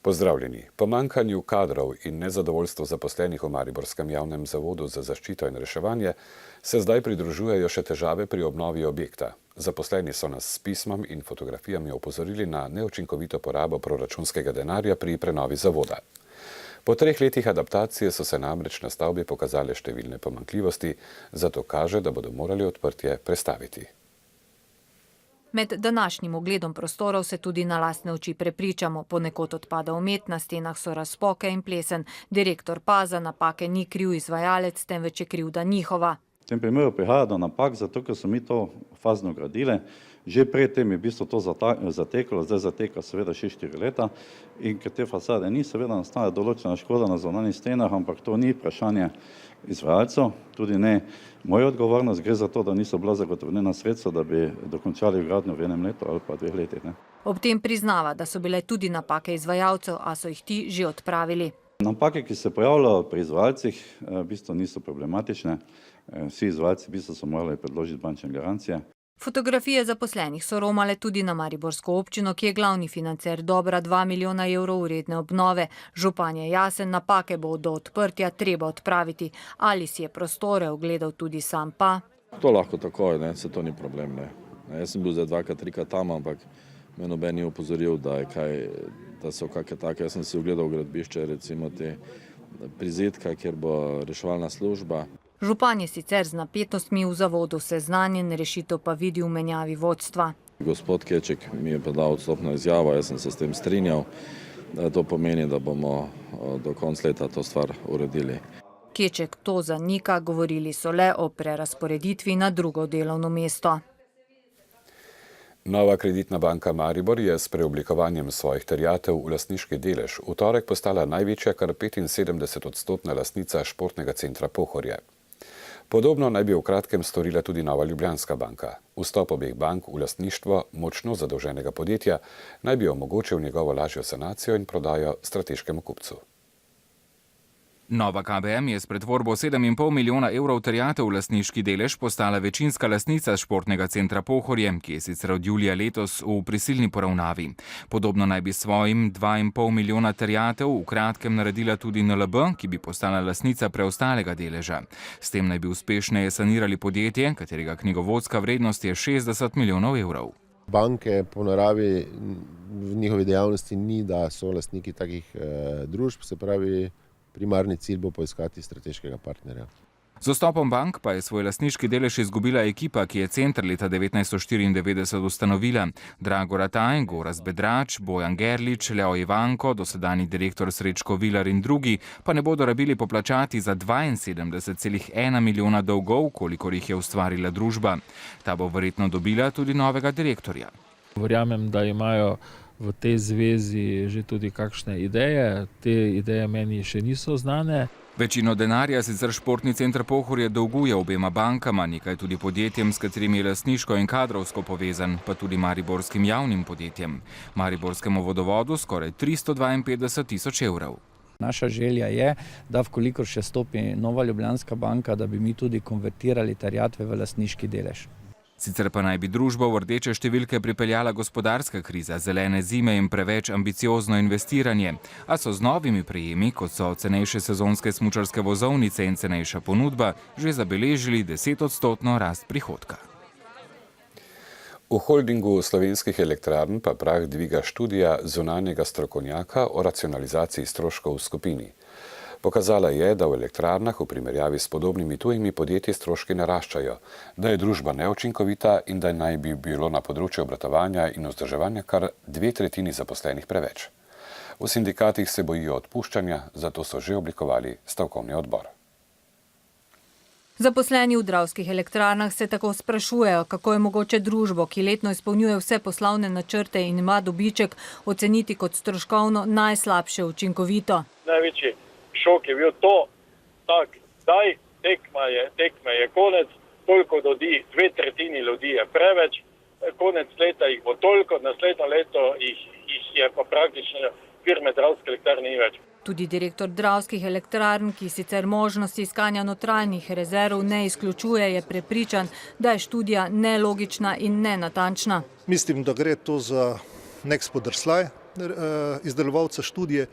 Pozdravljeni. Pomanjkanju kadrov in nezadovoljstvu zaposlenih v Mariborskem javnem zavodu za zaščito in reševanje se zdaj pridružujejo še težave pri obnovi objekta. Zaposleni so nas s pismom in fotografijami opozorili na neučinkovito porabo proračunskega denarja pri prenovi zavoda. Po 3 letih adaptacije so se namreč na stavbi pokazale številne pomanjkljivosti, zato kaže, da bodo morali odprtje prestaviti. Med današnjim ogledom prostorov se tudi na lastne oči prepričamo. Ponekod odpada omet, na stenah so razpoke in plesen. Direktor pa za napake ni kriv izvajalec, temveč je krivda njihova. V tem primeru prihaja do napak, zato ker so mi to fazno gradili. Že predtem je v bistvu to zateklo, zdaj zateka seveda še 4 leta. In ker te fasade ni, seveda nastala določena škoda na zunanjih stenah, ampak to ni vprašanje izvajalcev, tudi ne moja odgovornost, gre za to, da niso bila zagotovljena sredstva, da bi dokončali gradnjo v 1 letu ali pa 2 letih. Ob tem priznava, da so bile tudi napake izvajalcev, a so jih ti že odpravili. Napake, ki se pojavljajo pri izvajalcih, v bistvu niso problematične. Vsi izvajalci v bistvu so morali predložiti bančne garancije. Fotografije zaposlenih so romale tudi na mariborsko občino, ki je glavni financer dobra 2 milijona evrov vredne obnove. Župan je jasen, napake bo do odprtja treba odpraviti. Ali si je prostore ogledal tudi sam pa? To lahko takoj, se to ni problem. Jaz sem bil zdaj 2, 3 tam, ampak me noben ni opozoril, da so kakšne take. Jaz sem si ogledal gradbišče, recimo te prizidka, kjer bo reševalna služba. Župan je sicer z napetostmi v zavodu seznanjen, rešitev pa vidi v menjavi vodstva. Gospod Keček mi je pa dal odstopno izjavo, jaz sem se s tem strinjal. To pomeni, da bomo do konca leta to stvar uredili. Keček to zanika, govorili so le o prerazporeditvi na drugo delovno mesto. Nova Kreditna banka Maribor je s preoblikovanjem svojih terjatev v lastniški delež v torek postala največja, kar 75-odstotna lastnica športnega centra Pohorje. Podobno naj bi v kratkem storila tudi Nova Ljubljanska banka. Vstop obeh bank v lastništvo močno zadolženega podjetja naj bi omogočil njegovo lažjo sanacijo in prodajo strateškemu kupcu. Nova KBM je s pretvorbo 7,5 milijona evrov terjatev v lastniški delež postala večinska lastnica športnega centra Pohorje, ki je sicer od julija letos v prisilni poravnavi. Podobno naj bi svojim 2,5 milijona terjatev v kratkem naredila tudi NLB, ki bi postala lastnica preostalega deleža. S tem naj bi uspešneje sanirali podjetje, katerega knjigovodska vrednost je 60 milijonov evrov. Banke po naravi v njihovi dejavnosti ni, da so lastniki takih družb, se pravi, primarni cilj bo poiskati strateškega partnerja. Z vstopom bank pa je svoj lastniški delež izgubila ekipa, ki je center leta 1994 ustanovila. Drago Rataj, Gorazd Bedrač, Bojan Gerlič, Leo Ivanko, dosedanji direktor Srečko Vilar in drugi pa ne bodo rabili poplačati za 72,1 milijona dolgov, kolikor jih je ustvarila družba. Ta bo verjetno dobila tudi novega direktorja. Verjamem, da imajo v tej zvezi že tudi kakšne ideje. Te ideje meni še niso znane. Večino denarja sicer športni center Pohorje dolguje obema bankama, nekaj tudi podjetjem, s katerimi je lastniško in kadrovsko povezan, pa tudi mariborskim javnim podjetjem. Mariborskemu vodovodu skoraj 352 tisoč evrov. Naša želja je, da vkolikor še stopi Nova Ljubljanska banka, da bi mi tudi konvertirali terjatve v lastniški delež. Sicer pa naj bi družbo v rdeče številke pripeljala gospodarska kriza, zelene zime in preveč ambiciozno investiranje. A so z novimi prejemi, kot so cenejše sezonske smučarske vozovnice in cenejša ponudba, že zabeležili 10-odstotno rast prihodka. V holdingu slovenskih elektrarn pa prah dviga študija zunanjega strokovnjaka o racionalizaciji stroškov v skupini. Pokazala je, da v elektrarnah v primerjavi s podobnimi tujimi podjetji stroški naraščajo, da je družba neučinkovita in da naj bi bilo na področju obratovanja in vzdrževanja kar 2/3 zaposlenih preveč. V sindikatih se bojijo odpuščanja, zato so že oblikovali stavkovni odbor. Zaposleni v Dravskih elektrarnah se tako sprašujejo, kako je mogoče družbo, ki letno izpolnjuje vse poslovne načrte in ima dobiček, oceniti kot stroškovno najslabše učinkovito. Največji šok je bil to, daj, tekma je konec, toliko ljudi, 2/3 ljudi je preveč, konec leta jih bo toliko, naslednjo leto jih je pa praktično firme Dravske elektrarne ni več. Tudi direktor Dravskih elektrarn, ki sicer možnosti iskanja notranjih rezerv ne izključuje, je prepričan, da je študija nelogična in nenatančna. Mislim, da gre to za nek spodrsljaj izdelovalca študije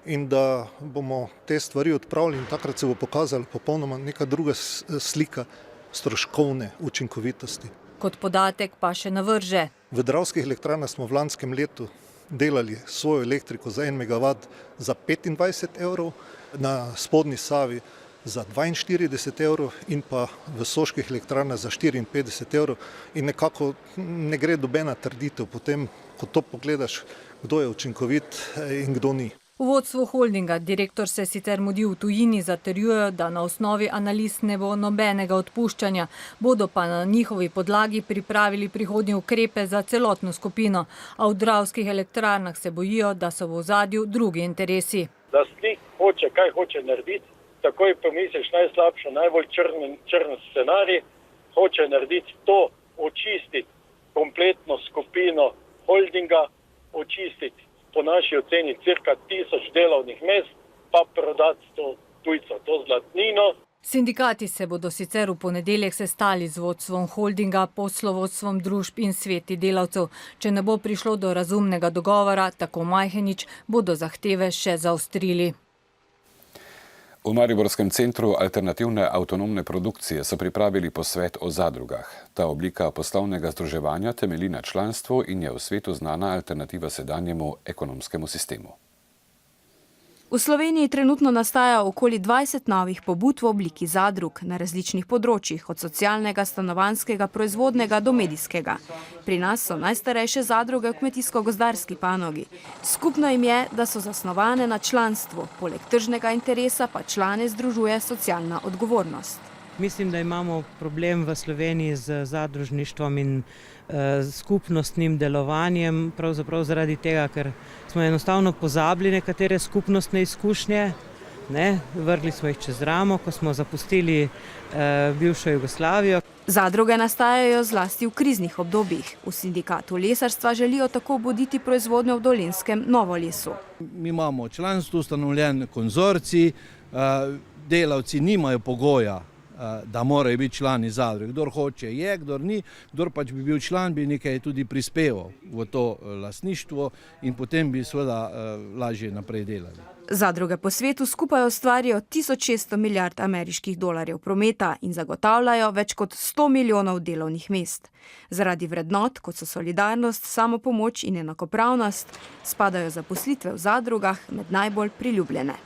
in da bomo te stvari odpravili in takrat se bo pokazala popolnoma neka druga slika stroškovne učinkovitosti. Kot podatek pa še navrže. V Dravskih elektrarnah smo v lanskem letu delali svojo elektriko za 1 megavat za 25 evrov, na spodnji Savi za 42 evrov in pa v Soških elektrarnah za 54 evrov in nekako ne gre dobena trditev potem, ko to pogledaš, kdo je učinkovit in kdo ni. V vodstvu holdinga direktor se sicer mudi v tujini, zatrjujejo, da na osnovi analiz ne bo nobenega odpuščanja, bodo pa na njihovi podlagi pripravili prihodnje ukrepe za celotno skupino, a v Dravskih elektrarnah se bojijo, da so v ozadju drugi interesi. Lastnik hoče, kaj hoče narediti, takoj pomisliš najslabšo, najbolj črn scenarij, hoče narediti to, očistiti kompletno skupino holdinga, očistiti po naši oceni cirka 1000 delovnih mest, pa prodati to tujco, to zlatnino. Sindikati se bodo sicer v ponedeljek sestali z vodstvom holdinga, poslovodstvom družb in sveti delavcev. Če ne bo prišlo do razumnega dogovora, tako Majhenič, bodo zahteve še zaostrili. V Mariborskem centru alternativne avtonomne produkcije so pripravili posvet o zadrugah. Ta oblika poslovnega združevanja temelji na članstvu in je v svetu znana alternativa sedanjemu ekonomskemu sistemu. V Sloveniji trenutno nastaja okoli 20 novih pobud v obliki zadrug na različnih področjih, od socialnega, stanovanjskega, proizvodnega do medijskega. Pri nas so najstarejše zadruge v kmetijsko-gozdarski panogi. Skupno jim je, da so zasnovane na članstvu, poleg tržnega interesa pa člane združuje socialna odgovornost. Mislim, da imamo problem v Sloveniji z zadružništvom in skupnostnim delovanjem, pravzaprav zaradi tega, ker smo enostavno pozabili nekatere skupnostne izkušnje, vrgli smo jih čez ramo, ko smo zapustili bivšo Jugoslavijo. Zadruge nastajajo zlasti v kriznih obdobjih. V sindikatu lesarstva želijo tako obuditi proizvodnjo v Dolenjskem Novolesu. Mi imamo članstvo, ustanovljen konzorcij, delavci nimajo pogoja, da morajo biti člani zadruge. Kdor hoče je, kdor ni, kdor pač bi bil član, bi nekaj tudi prispeval v to lastništvo in potem bi seveda lažje naprej delali. Zadruge po svetu skupaj ustvarijo 1600 milijard ameriških dolarjev prometa in zagotavljajo več kot 100 milijonov delovnih mest. Zaradi vrednot, kot so solidarnost, samopomoč in enakopravnost, spadajo zaposlitve v zadrugah med najbolj priljubljene.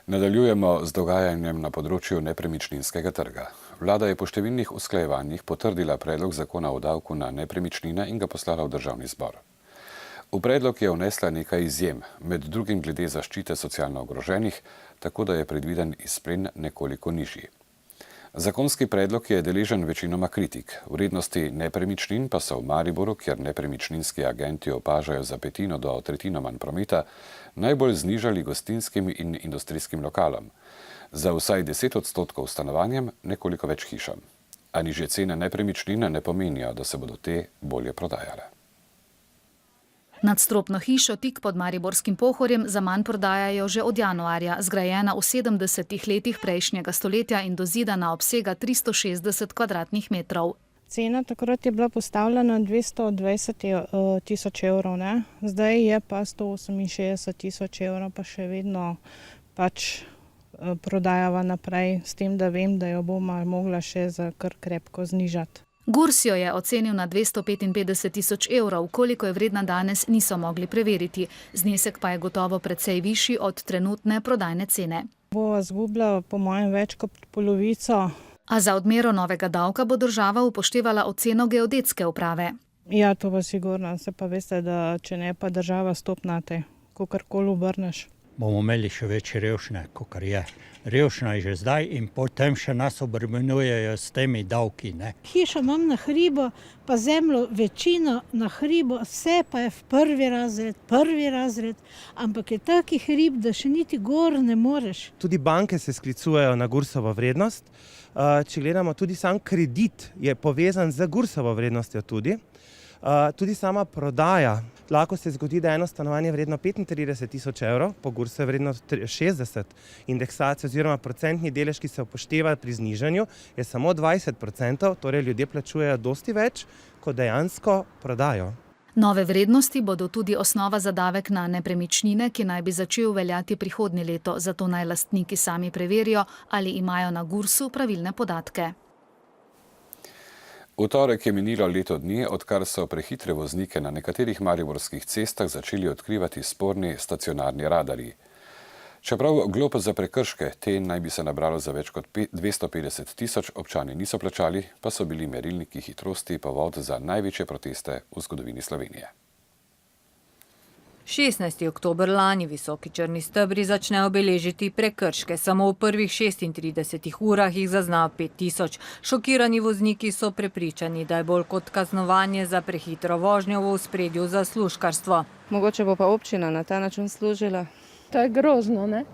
Nadaljujemo z dogajanjem na področju nepremičninskega trga. Vlada je po številnih usklajevanjih potrdila predlog zakona o davku na nepremičnine in ga poslala v državni zbor. V predlog je vnesla nekaj izjem, med drugim glede zaščite socialno ogroženih, tako da je predviden izplen nekoliko nižji. Zakonski predlog je deležen večinoma kritik. Vrednosti nepremičnin pa so v Mariboru, kjer nepremičninski agenti opažajo za 1/5 do 1/3 manj prometa, najbolj znižali gostinskim in industrijskim lokalom. Za vsaj 10% stanovanjem nekoliko več hišam. A nižje cene nepremičnine ne pomenijo, da se bodo te bolje prodajale. Nadstropno hišo tik pod Mariborskim Pohorjem za manj prodajajo že od januarja, zgrajena v 70. letih prejšnjega stoletja in dozidana obsega 360 kvadratnih metrov. Cena takrat je bila postavljena 220 tisoč evrov, zdaj je pa 168 tisoč evrov, pa še vedno pač prodajava naprej, s tem, da vem, da jo bomo mogla še za kar krepko znižati. Gurs jo je ocenil na 255 tisoč evrov, koliko je vredna danes, niso mogli preveriti. Znesek pa je gotovo precej višji od trenutne prodajne cene. Bo izgubila po mojem več kot polovico. A za odmero novega davka bo država upoštevala oceno geodetske uprave. Ja, to pa sigurno, se pa veste, da če ne pa država stopnate, kakorkoli obrneš. Bomo imeli še več revščine, kakor je. Revščina je že zdaj in potem še nas obremenjujejo s temi davki. Hišo imam na hribu, pa zemljo večino na hribu, vse pa je v prvi razred, ampak je taki hrib, da še niti gor ne moreš. Tudi banke se sklicujejo na Gursovo vrednost. Če gledamo, tudi sam kredit je povezan z Gursovo vrednostjo tudi. Tudi sama prodaja. Lahko se zgodi, da eno stanovanje vredno 35 tisoč evrov, po Gursu je vredno 60. Indeksacija oziroma procentni delež, ki se upošteva pri znižanju, je samo 20%, torej ljudje plačujejo dosti več, kot dejansko prodajo. Nove vrednosti bodo tudi osnova za davek na nepremičnine, ki naj bi začel veljati prihodnje leto, zato naj lastniki sami preverijo, ali imajo na Gursu pravilne podatke. V torek je minilo leto dni, odkar so prehitre voznike na nekaterih mariborskih cestah začeli odkrivati sporni stacionarni radarji. Čeprav glob za prekrške, te naj bi se nabralo za več kot 250 000, občani niso plačali, pa so bili merilniki hitrosti povod za največje proteste v zgodovini Slovenije. 16. oktober lani visoki črni stebri začnejo beležiti prekrške. Samo v prvih 36 urah jih zazna 5000. Šokirani vozniki so prepričani, da je bolj kot kaznovanje za prehitro vožnjo v ospredju zaslužkarstvo. Mogoče bo pa občina na ta način služila. To je grozno, ne?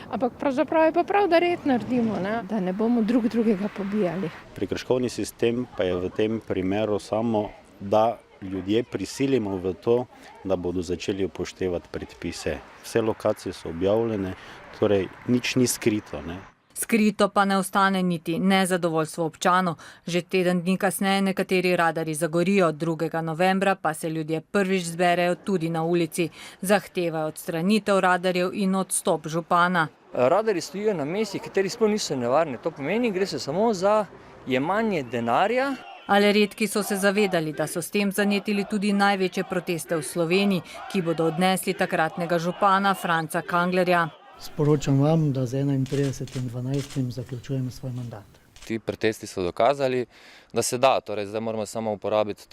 Ampak pravzaprav je pa prav, da red naredimo, ne? Da ne bomo drugega pobijali. Prekrškovni sistem pa je v tem primeru samo, da ljudje prisilimo v to, da bodo začeli upoštevati predpise. Vse lokacije so objavljene, torej nič ni skrito, ne? Skrito pa ne ostane niti nezadovoljstvo občanov. Že teden dni kasneje nekateri radarji zagorijo, 2. novembra pa se ljudje prvič zberejo tudi na ulici. Zahtevajo odstranitev radarjev in odstop župana. Radarji stojijo na mestih, kateri sploh niso nevarni. To pomeni, gre se samo za jemanje denarja. Ali redki so se zavedali, da so s tem zanetili tudi največje proteste v Sloveniji, ki bodo odnesli takratnega župana Franca Kanglerja. Sporočam vam, da z 31.12. zaključujemo svoj mandat. Ti protesti so dokazali, da se da, torej zdaj moramo samo uporabiti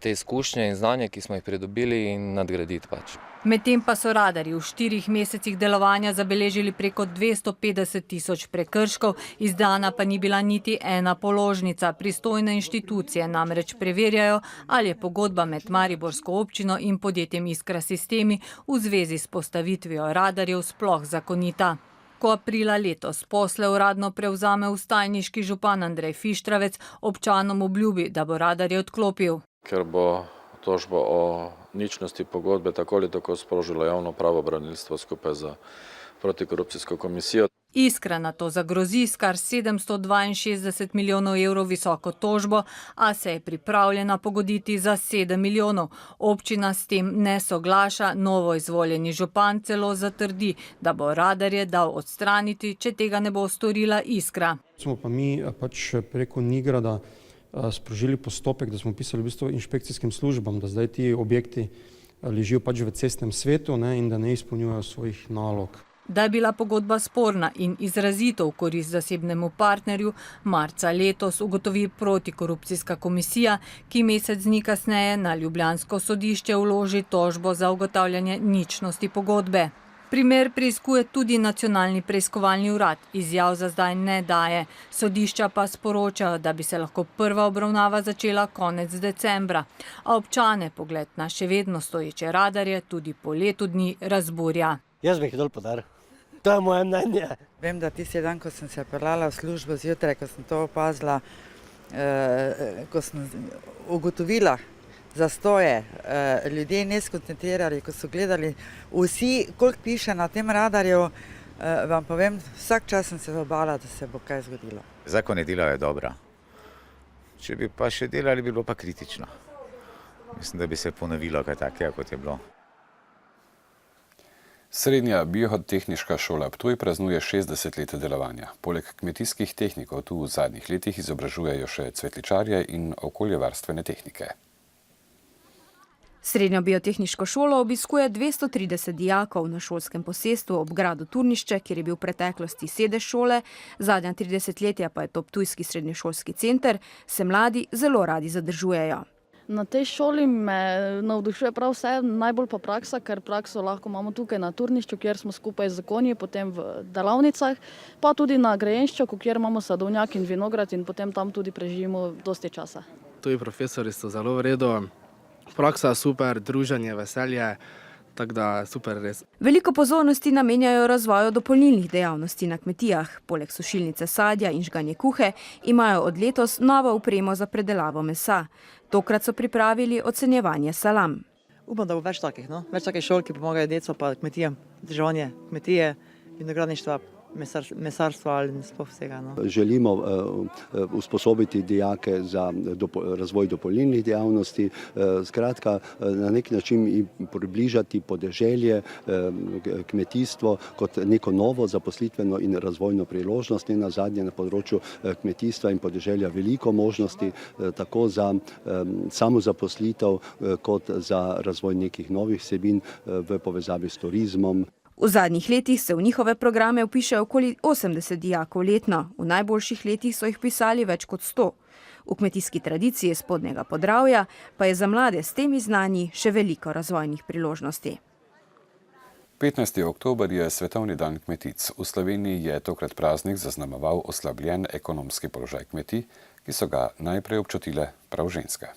te izkušnje in znanje, ki smo jih pridobili in nadgraditi pač. Medtem pa so radarji v 4 mesecih delovanja zabeležili preko 250 000 prekrškov, izdana pa ni bila niti ena položnica. Pristojne inštitucije namreč preverjajo, ali je pogodba med mariborsko občino in podjetjem Iskra Sistemi v zvezi s postavitvijo radarjev sploh zakonita. Ko aprila letos posle uradno prevzame vstajniški župan Andrej Fištravec, občanom obljubi, da bo radarje odklopil. Ker bo tožbo o ničnosti pogodbe tako ali tako sprožilo javno pravobranilstvo skupaj z protikorupcijsko komisijo. Iskra na to zagrozi s kar 762 milijonov evrov visoko tožbo, a se je pripravljena pogoditi za 7 milijonov. Občina s tem ne soglaša, novo izvoljeni župan celo zatrdi, da bo radarje dal odstraniti, če tega ne bo storila Iskra. Smo pa mi pač preko Nigrada sprožili postopek, da smo pisali v bistvu inšpekcijskim službam, da zdaj ti objekti ležijo pač v cestnem svetu, ne, in da ne izpolnjujejo svojih nalog. Da je bila pogodba sporna in izrazito v korist zasebnemu partnerju, marca letos ugotovi protikorupcijska komisija, ki mesec dni kasneje na ljubljansko sodišče vloži tožbo za ugotavljanje ničnosti pogodbe. Primer preiskuje tudi Nacionalni preiskovalni urad, izjav za zdaj ne daje. Sodišča pa sporočajo, da bi se lahko prva obravnava začela konec decembra. A občane pogled na še vedno stoječe radarje tudi po letu dni razburja. Jaz bi jih dol podaril. To je moje mnenje. Vem, da tisti dan, ko sem se peljala v službo zjutraj, ko sem to opazila, ko sem ugotovila zastoje, ljudje ne skoncentrirali, ko so gledali vsi, koliko piše na tem radarju, vam povem, vsak čas sem se bala, da se bo kaj zgodilo. Zakon je delajo dobro. Če bi pa še delali, bi bilo pa kritično. Mislim, da bi se ponovilo kaj takega, kot je bilo. Srednja biotehniška šola Ptuj praznuje 60 let delovanja. Poleg kmetijskih tehnikov tu v zadnjih letih izobražujejo še cvetličarje in okoljevarstvene tehnike. Srednjo biotehniško šolo obiskuje 230 dijakov na šolskem posestvu ob gradu Turnišče, kjer je bil v preteklosti sedež šole, zadnja 30 letja pa je to ptujski srednješolski center, se mladi zelo radi zadržujejo. Na tej šoli me navdušuje prav vse, najbolj pa praksa, ker prakso lahko imamo tukaj na Turnišču, kjer smo skupaj z konji, potem v delavnicah, pa tudi na Grajenščaku, kjer imamo sadovnjak in vinograd in potem tam tudi preživimo dosti časa. Tuji profesori so zelo v redu, praksa super, druženje, veselje, tako da super res. Veliko pozornosti namenjajo razvoju dopolnilnih dejavnosti na kmetijah. Poleg sušilnice sadja in žganje kuhe imajo od letos novo opremo za predelavo mesa. Tokrat so pripravili ocenjevanje salam. Upam, da bo več takih šol, ki pomagajo deco pa kmetijam, državanje kmetije, vinogradništva, mesarstva ali sploh vsega. No. Želimo usposobiti dijake za razvoj dopolnilnih dejavnosti, skratka na nek način jim približati podeželje, kmetijstvo kot neko novo zaposlitveno in razvojno priložnost. In nazadnje na področju kmetijstva in podeželja veliko možnosti tako za samozaposlitev kot za razvoj nekih novih vsebin v povezavi s turizmom. V zadnjih letih se v njihove programe vpiše okoli 80 dijakov letno, v najboljših letih so jih pisali več kot 100. V kmetijski tradiciji Spodnjega Podravja pa je za mlade s temi znanji še veliko razvojnih priložnosti. 15. oktober je Svetovni dan kmetic. V Sloveniji je tokrat praznik zaznamoval oslabljen ekonomski položaj kmetij, ki so ga najprej občutile prav ženske.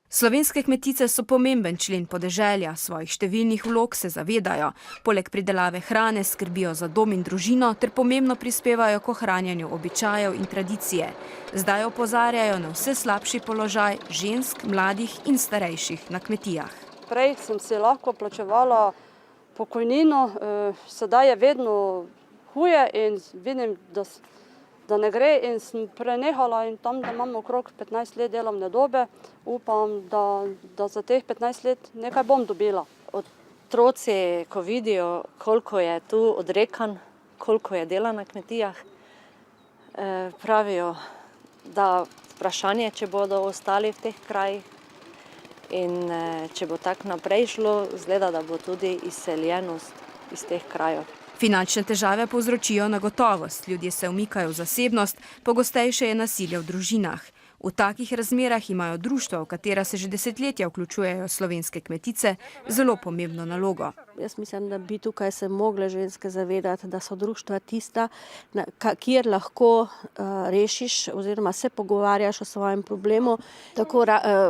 Slovenske kmetice so pomemben člen podeželja, svojih številnih vlog se zavedajo. Poleg pridelave hrane skrbijo za dom in družino ter pomembno prispevajo k ohranjanju običajev in tradicije. Zdaj opozarjajo na vse slabši položaj žensk, mladih in starejših na kmetijah. Prej sem si lahko plačevala pokojnino, sedaj je vedno huje in vidim, da ne gre in sem prenehala in tam, da imam okrog 15 let delovne dobe, upam, da za teh 15 let nekaj bom dobila. Otroci, ko vidijo, koliko je tu odrekanj, koliko je dela na kmetijah, pravijo, da vprašanje, če bodo ostali v teh krajih in če bo tako naprej šlo, izgleda, da bo tudi izseljenost iz teh krajev. Finančne težave povzročijo negotovost, ljudje se umikajo v zasebnost, pogostejše je nasilje v družinah. V takih razmerah imajo društva, v katera se že desetletja vključujejo slovenske kmetice, zelo pomembno nalogo. Jaz mislim, da bi tukaj se mogle ženske zavedati, da so društva tista, kjer lahko rešiš oziroma se pogovarjaš o svojem problemu, tako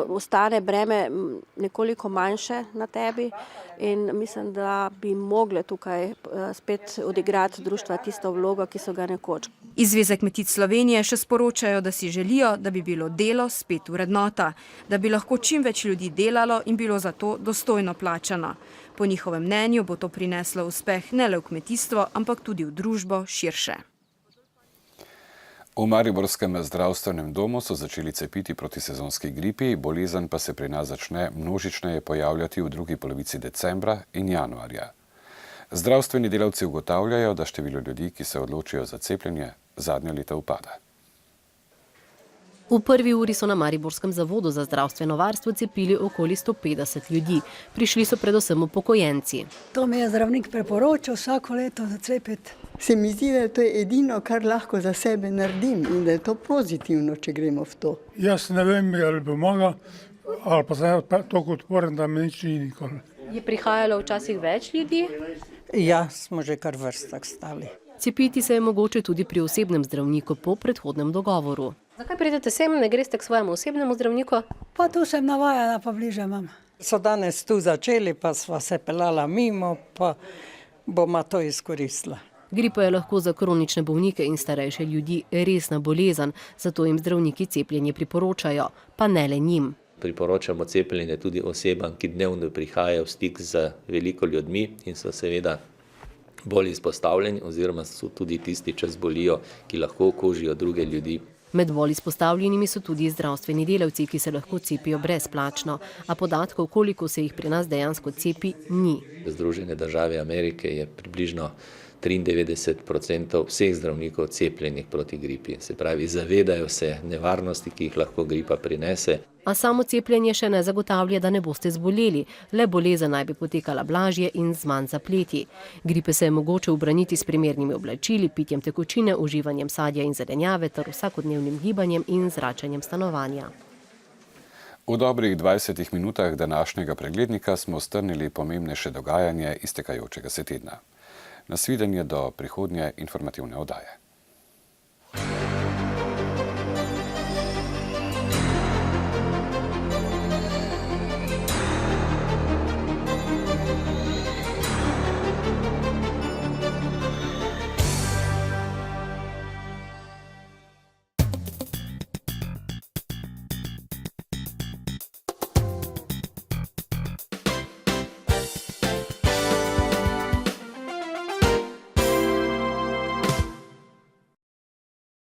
ostane breme nekoliko manjše na tebi in mislim, da bi mogle tukaj spet odigrati društva tisto vlogo, ki so ga nekoč. Iz Zveze kmetic Slovenije še sporočajo, da si želijo, da bi bilo delo spet vrednota, da bi lahko čim več ljudi delalo in bilo za to dostojno plačano. Po njihovem mnenju bo to prineslo uspeh ne le v kmetijstvo, ampak tudi v družbo širše. V mariborskem zdravstvenem domu so začeli cepiti proti sezonski gripi, bolezen pa se pri nas začne množičneje pojavljati v drugi polovici decembra in januarja. Zdravstveni delavci ugotavljajo, da število ljudi, ki se odločijo za cepljenje, zadnja leta upada. V prvi uri so na Mariborskem zavodu za zdravstveno varstvo cepili okoli 150 ljudi. Prišli so predvsem upokojenci. To mi je zdravnik preporočal vsako leto zacepiti. Se mi zdi, da je to edino, kar lahko za sebe naredim in da je to pozitivno, če gremo v to. Jaz ne vem, ali bi mogel, ali pa sem toliko odporen, da me nič ni nikoli. Je prihajalo včasih več ljudi? Ja, smo že kar vrstah stali. Cepiti se je mogoče tudi pri osebnem zdravniku po predhodnem dogovoru. Zakaj pridete sem, ne greste k svojemu osebnemu zdravniku? Pa tu sem navajena, pa bliže imam. So danes tu začeli, pa sva se pelala mimo, pa boma to izkoristila. Gripa je lahko za kronične bolnike in starejše ljudi resna bolezen, zato jim zdravniki cepljenje priporočajo, pa ne le njim. Priporočamo cepljenje tudi osebam, ki dnevno prihajajo v stik z veliko ljudmi in so seveda bolj izpostavljeni oziroma so tudi tisti, če zbolijo, ki lahko okužijo druge ljudi. Med bolj izpostavljenimi so tudi zdravstveni delavci, ki se lahko cepijo brezplačno, a podatkov, koliko se jih pri nas dejansko cepi, ni. Združene države Amerike je približno 93% vseh zdravnikov cepljenih proti gripi. Se pravi, zavedajo se nevarnosti, ki jih lahko gripa prinese. A samo cepljenje še ne zagotavlja, da ne boste zboleli. Le bolezen naj bi potekala blažje in z manj zapleti. Gripe se je mogoče ubraniti s primernimi oblačili, pitjem tekočine, uživanjem sadja in zelenjave ter vsakodnevnim gibanjem in zračenjem stanovanja. V dobrih 20 minutah današnjega preglednika smo strnili pomembnejše dogajanje iztekajočega se tedna. Nasvidenje do prihodnje informativne oddaje.